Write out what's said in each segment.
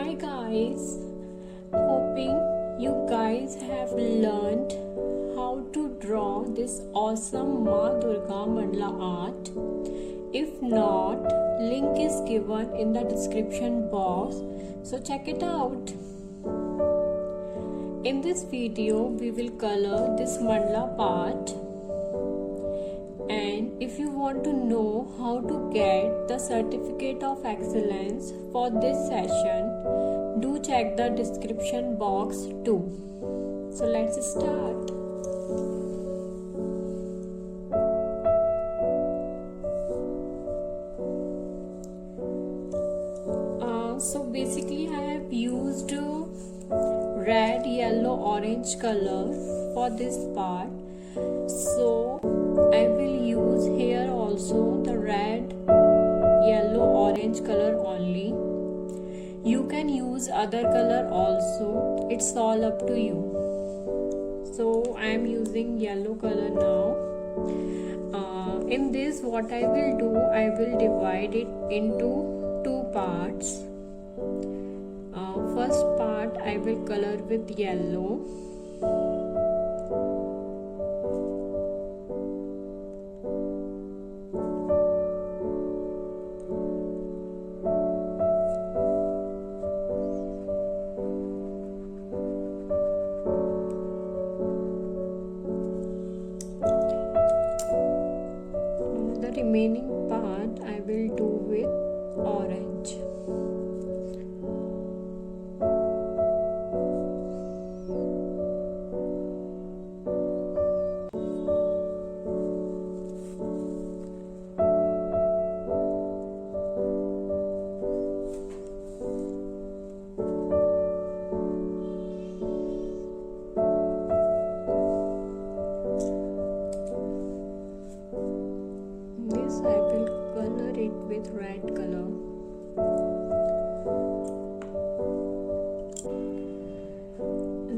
Hi guys, hoping you guys have learned how to draw this awesome Ma Durga Mandala art. If not, link is given in the description box, so check it out. In this video we will color this mandala part, and if you want to know how to get the certificate of excellence for this session, do check the description box too. So let's start. So basically I have used red, yellow, orange color for this part. So I will use here also the red, yellow, orange color only. You can use other color also, it's all up to you. So I am using yellow color now. In this what I will do, I will divide it into two parts. First part I will color with yellow. The remaining part I will do with orange. I will color it with red color.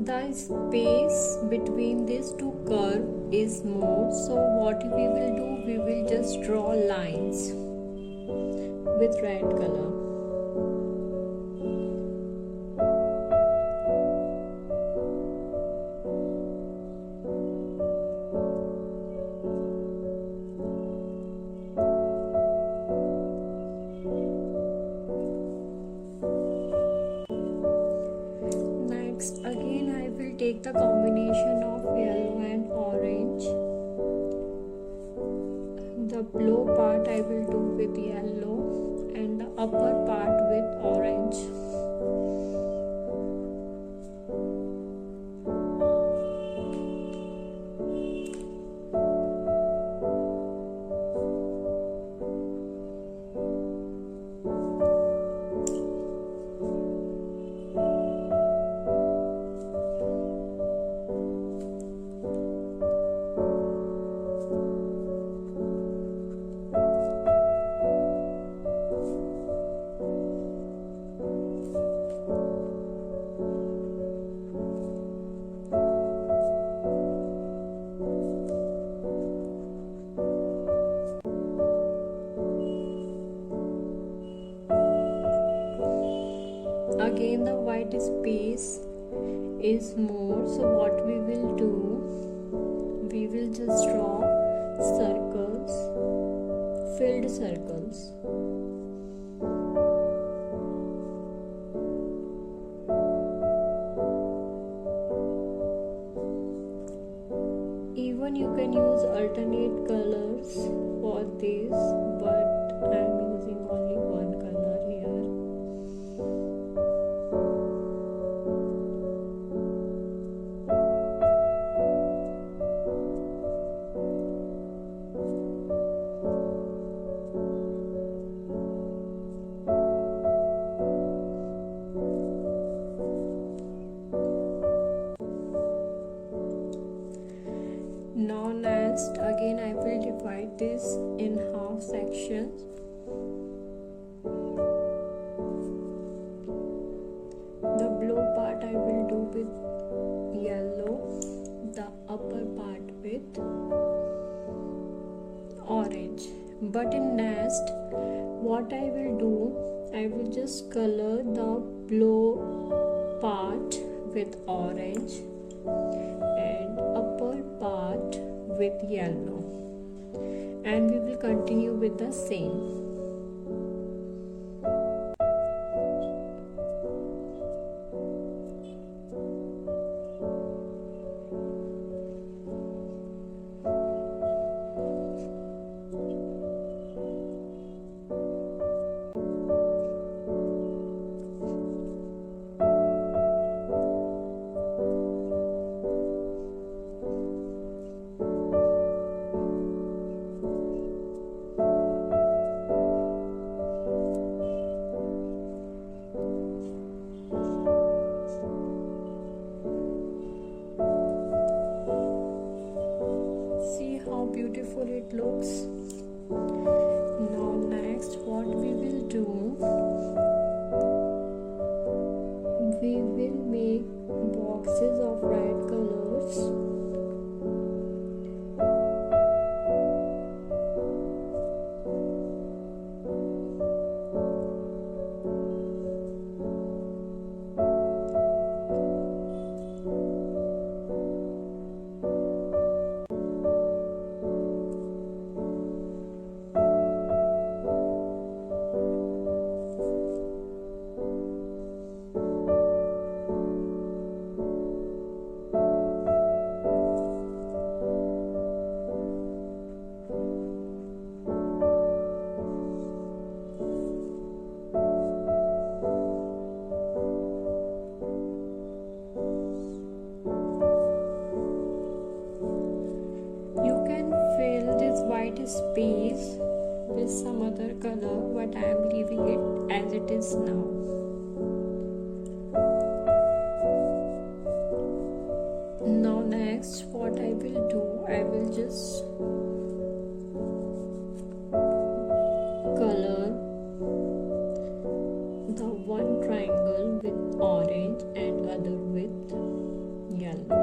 The space between these two curves is more, so what we will do, we will just draw lines with red color. Again I will take the combination of yellow and orange. The below part I will do with yellow and the upper part with orange. Again the white space is more, so what we will do, we will just draw circles, filled circles. Even you can use alternate colors for this, but I am using only one color here. Now next, again I will divide this in half sections. The below part I will do with yellow, the upper part with orange. But in next, what I will do, I will just color the below part with orange and upper part with yellow, and we will continue with the same. Beautiful it looks. Now next what we will do, we will make boxes of red colors. Space with some other color, but I am leaving it as it is now. Now next what I will do, I will just color the one triangle with orange and other with yellow.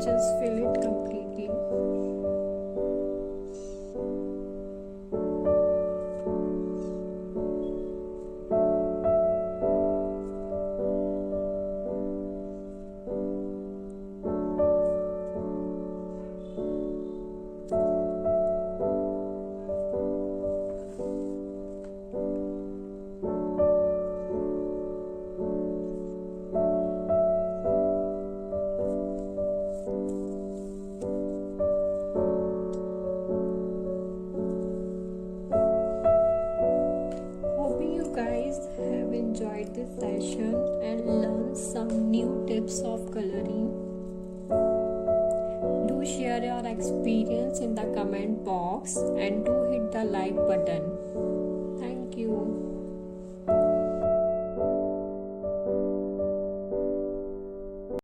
Just fill it completely. Enjoyed this session and learn some new tips of coloring. Do share your experience in the comment box and do hit the like button.